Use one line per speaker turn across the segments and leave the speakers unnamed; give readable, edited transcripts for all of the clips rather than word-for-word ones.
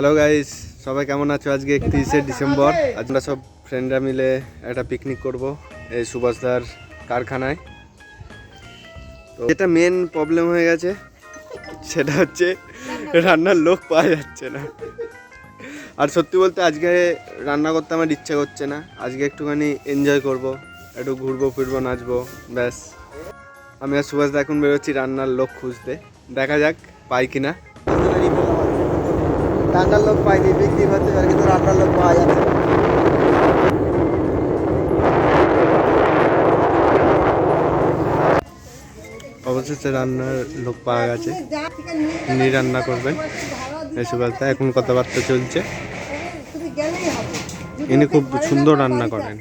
Hello guys, সবাই কেমন আছো? আজকে 31শে ডিসেম্বর। আজ আমরা সব ফ্রেন্ডরা মিলে একটা পিকনিক করব এই সুভাষদার কারখানায়। তো যেটা মেন প্রবলেম হয়ে গেছে সেটা হচ্ছে রান্নার লোক পাওয়া যাচ্ছে না। আর সত্যি বলতে আজকে রান্না করতে আমার ইচ্ছা করছে না। আজকে একটুখানি এনজয় করব, একটু ঘুরবো ফিরবো, নাচবো, ব্যাস। আমি আর সুভাষদা এখন বেরোচ্ছি রান্নার লোক খুঁজতে। দেখা যাক পাই কিনা।
রান্নার লোক পাইনি, বিক্রি হচ্ছে কিন্তু রান্নার লোক পাওয়া যাচ্ছে না।
অবশেষে রান্নার লোক পাওয়া গেছে, ইনি রান্না করবেন। এই সুভাষদা এখন কথাবার্তা চলছে। ইনি খুব সুন্দর রান্না করেন।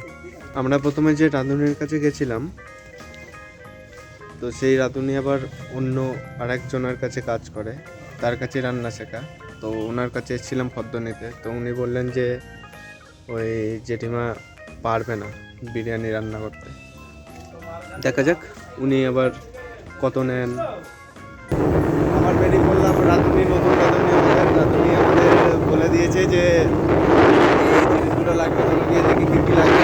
আমরা প্রথমে যে রাঁধুনির কাছে গেছিলাম, তো সেই রাঁধুনি আবার অন্য আরেকজনের কাছে কাজ করে, তার কাছে রান্না শেখা। তো ওনার কাছে এসেছিলাম ফর্দ নিতে। তো উনি বললেন যে ওই জেঠিমা পারবে না বিরিয়ানি রান্না করতে। দেখা যাক উনি আবার কত নেন। আবার বেরিয়ে পড়লাম রাঁধুনি, নতুন রাঁধুনি আমাদের বলে দিয়েছে যে এই জিনিসগুলো লাগবে, চলো গিয়ে দেখি কী কী লাগবে।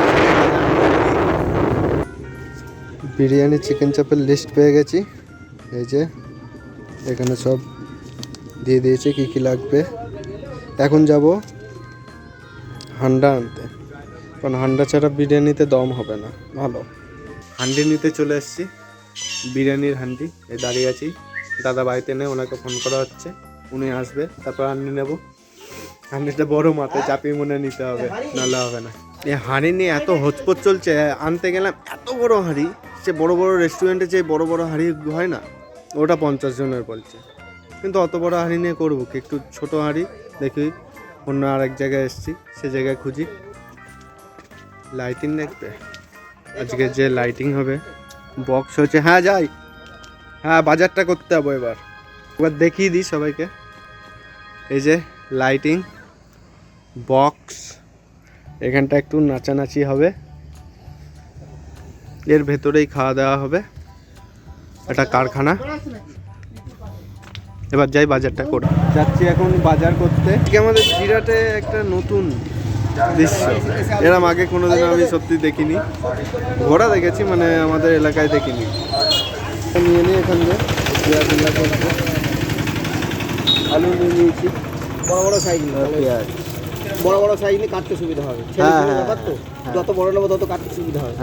বিরিয়ানি চিকেন চাপের লিস্ট পেয়ে গেছি। এই যে এখানে সব দিয়ে দিয়েছে কী কী লাগবে। এখন যাব হান্ডা আনতে, কারণ হান্ডা ছাড়া বিরিয়ানিতে দম হবে না ভালো। হান্ডি নিতে চলে এসেছি, বিরিয়ানির হান্ডি। এই দাঁড়িয়ে আছি, দাদা বাড়িতে নেই, ওনাকে ফোন করা হচ্ছে, উনি আসবে, তারপর হান্ডি নেব। হান্ডিটা বড় মাথায় চাপিয়ে মনে নিতে হবে, নাহলে হবে না। এই হাঁড়ি নিয়ে এত হচপচ চলছে। আনতে গেলাম এত বড় হাঁড়ি, সে বড় বড় রেস্টুরেন্টে যে বড় বড় হাঁড়ি হয় না, ওটা 50 জনের বলছে। কিন্তু অত বড় হাঁড়ি নিয়ে করবো কি, একটু ছোট হাঁড়ি দেখি অন্য আরেক জায়গায় এসেছি, সে জায়গায় খুঁজি। লাইটিং দেখবে আজকে, যে লাইটিং হবে, বক্স হচ্ছে। হ্যাঁ যাই, হ্যাঁ বাজারটা করতে হবে এবার দেখিয়ে দিই সবাইকে। এই যে লাইটিং, বক্স, এখানটা একটু নাচানাচি হবে, এর ভেতরেই খাওয়া দাওয়া হবে। এটা কারখানা। এবার যাই বাজারটা করে। যাচ্ছি এখন বাজার করতে। আমাদের জিরাটে একটা নতুন দৃশ্য, এরম আগে কোনোদিন আমি সত্যি দেখিনি। ঘোড়া দেখেছি, মানে আমাদের এলাকায় দেখিনি। নিয়ে নিই এখান থেকে আলু নিয়ে নিয়েছি,
বড় বড় সাইজ
পেঁয়াজ।
বড় বড় সাইজ নিয়ে কাটতে সুবিধা হবে।
হ্যাঁ,
ছেলে ব্যাপার তো, যত বড় নেবো তত কাটতে সুবিধা হবে।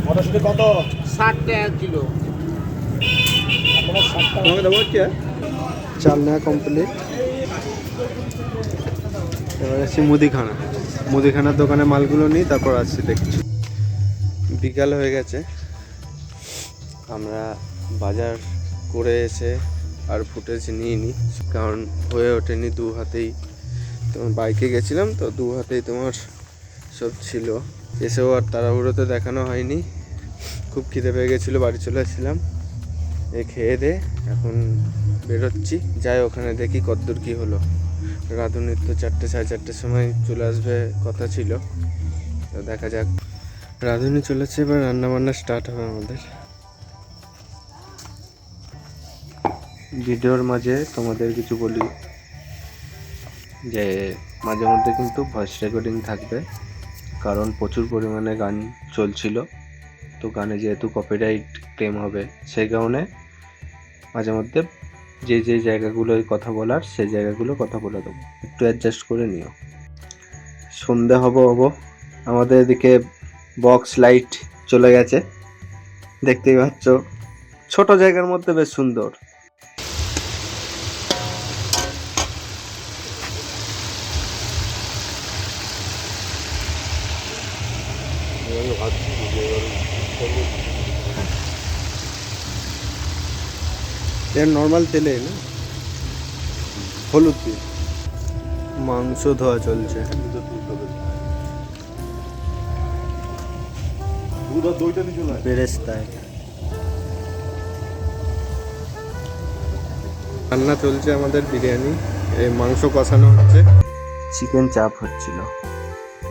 মটরশুঁটি কত?
60 টাকা কিলো।
চাল নেওয়া কমপ্লিট। এবার আসছি মুদিখানা। মুদিখানার দোকানে মালগুলো নিই, তারপর আসছি দেখছি। বিকাল হয়ে গেছে, আমরা বাজার করে এসে আর ফুটেজ নিয়ে নিই, কারণ হয়ে ওঠেনি দু হাতেই। তোমার বাইকে গেছিলাম তো, দু হাতেই তোমার সব ছিল। এসেও আর তাড়াহুড়োতে দেখানো হয়নি। খুব খিদে পেয়ে গেছিলো, বাড়ি চলে এসেছিলাম। এই খেয়ে দে এখন বেরোচ্ছি, যাই ওখানে দেখি কতদূর কী হলো। রাঁধুনির তো 4টে সাড়ে 4টের সময় চলে আসবে কথা ছিল, তো দেখা যাক। রাঁধুনি চলেছে, এবার রান্নাবান্না স্টার্ট হবে আমাদের। ভিডিওর মাঝে তোমাদের কিছু বলি যে মাঝে মধ্যে কিন্তু ভয়েস রেকর্ডিং থাকবে, কারণ প্রচুর পরিমাণে গান চলছিল। তো গানে যেহেতু কপিরাইট ক্লেম হবে, সেই কারণে মাঝে মধ্যে যে যে জায়গাগুলোয় কথা বলার, সেই জায়গাগুলো কথা বলে দেবো, একটু অ্যাডজাস্ট করে নিও। সন্ধে হব আমাদের এদিকে বক্স লাইট চলে গেছে, দেখতেই পাচ্ছ। ছোট জায়গার মধ্যে বেশ সুন্দর। এর নর্মাল তেলে না, হলুদ দিয়ে মাংস ধোয়া চলছে। বেরেস্তায় রান্না চলছে আমাদের বিরিয়ানি, এই মাংস কষানো হচ্ছে, চিকেন চাপ হচ্ছিল।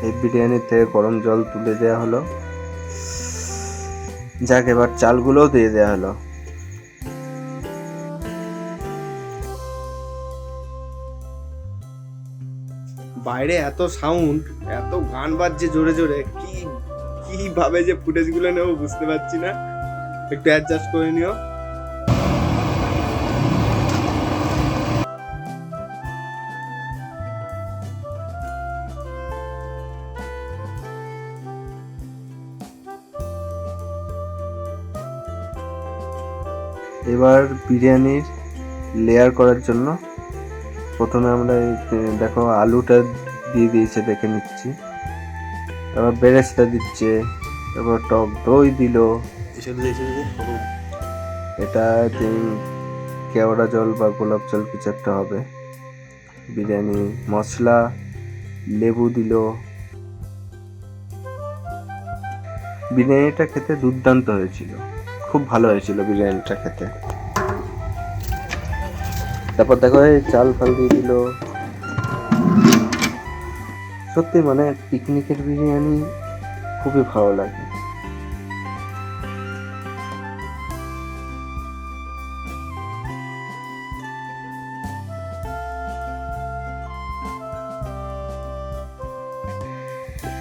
এই বিরিয়ানির থেকে গরম জল তুলে দেওয়া হলো। যাক, এবার চালগুলোও দিয়ে দেওয়া হলো। বাইরে এত সাউন্ড, এত গান বাজছে জোরে জোরে, কিভাবে যে ফুটেজগুলো নেবো বুঝতে পারছি না, একটু অ্যাডজাস্ট করে নিও।
এবার বিরিয়ানির লেয়ার করার জন্য প্রথমে আমরা দেখো আলুটা দিয়ে দিয়েছে, দেখে নিচ্ছি। তারপর বেরেস্তা দিচ্ছে, তারপর টক দই দিল। এটা কেওড়া জল বা গোলাপ জল কিছু একটা হবে। বিরিয়ানি মশলা, লেবু দিল। বিরিয়ানিটা খেতে দুর্দান্ত হয়েছিল, খুব ভালো হয়েছিল বিরিয়ানিটা খেতে। তারপর দেখো এই চাল ফাল দিয়ে দিল। সত্যি মানে পিকনিকের বিরিয়ানি খুবই ভালো লাগে।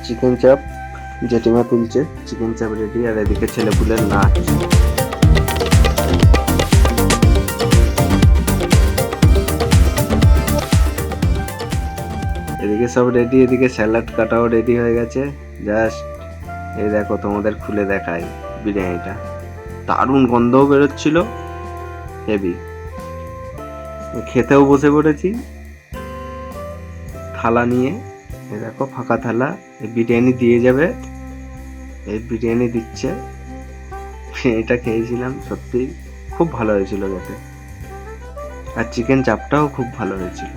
চিকেন চাপ জেঠিমা তুলছে, চিকেন চাপ রেডি। আর এদিকে ছেলেপুলের নাচ। এদিকে সব রেডি, এদিকে স্যালাড কাটাও রেডি হয়ে গেছে। জাস্ট এই দেখো, তোমাদের খুলে দেখাই বিরিয়ানিটা। দারুণ গন্ধও বেরোচ্ছিল, হেভি। খেতেও বসে পড়েছি থালা নিয়ে। এই দেখো ফাঁকা থালা, এই বিরিয়ানি দিয়ে যাবে। এই বিরিয়ানি দিচ্ছে, এটা খেয়েছিলাম, সত্যি খুব ভালো হয়েছিল খেতে। আর চিকেন চাপটাও খুব ভালো হয়েছিল।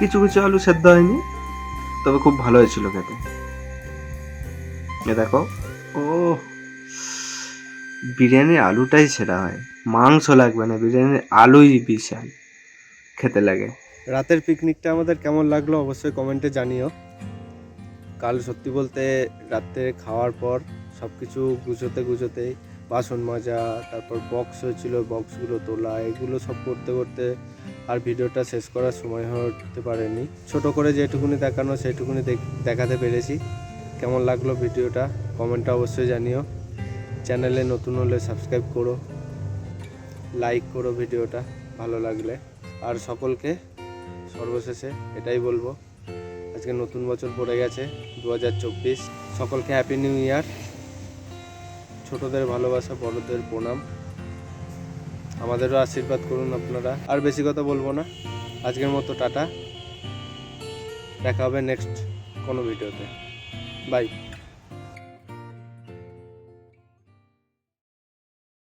কিছু কিছু আলু সেদ্ধ হয়নি, তবে খুব ভালো হয়েছিল খেতে। এ দেখো, ও বিরিয়ানির আলুটাই সেরা হয়, মাংস লাগবে না, বিরিয়ানির আলুই বিশাল খেতে লাগে।
রাতের পিকনিকটা আমাদের কেমন লাগলো অবশ্যই কমেন্টে জানিও। কাল সত্যি বলতে রাতে খাওয়ার পর সব কিছু গুছোতেই বাসন মাজা, তারপর বক্স হয়েছিল, বক্সগুলো তোলা, এগুলো সব করতে করতে আর ভিডিওটা শেষ করার সময় হতে পারেনি। ছোট করে যেটুকুনি দেখানো সেইটুকুনি দেখাতে পেরেছি। কেমন লাগলো ভিডিওটা কমেন্টে অবশ্যই জানিও। চ্যানেলে নতুন হলে সাবস্ক্রাইব করো, লাইক করো ভিডিওটা ভালো লাগলে। আর সকলকে সর্বশেষে এটাই বলবো, আজকে নতুন বছর পড়ে গেছে 2024। সকলকে হ্যাপি নিউ ইয়ার। ছোটদের ভালোবাসা, বড়দের প্রণাম। আমাদেরও আশীর্বাদ করুন আপনারা। আর বেশি কথা বলবো না, আজকের মতো টাটা। দেখা হবে নেক্সট কোনো ভিডিওতে। বাই।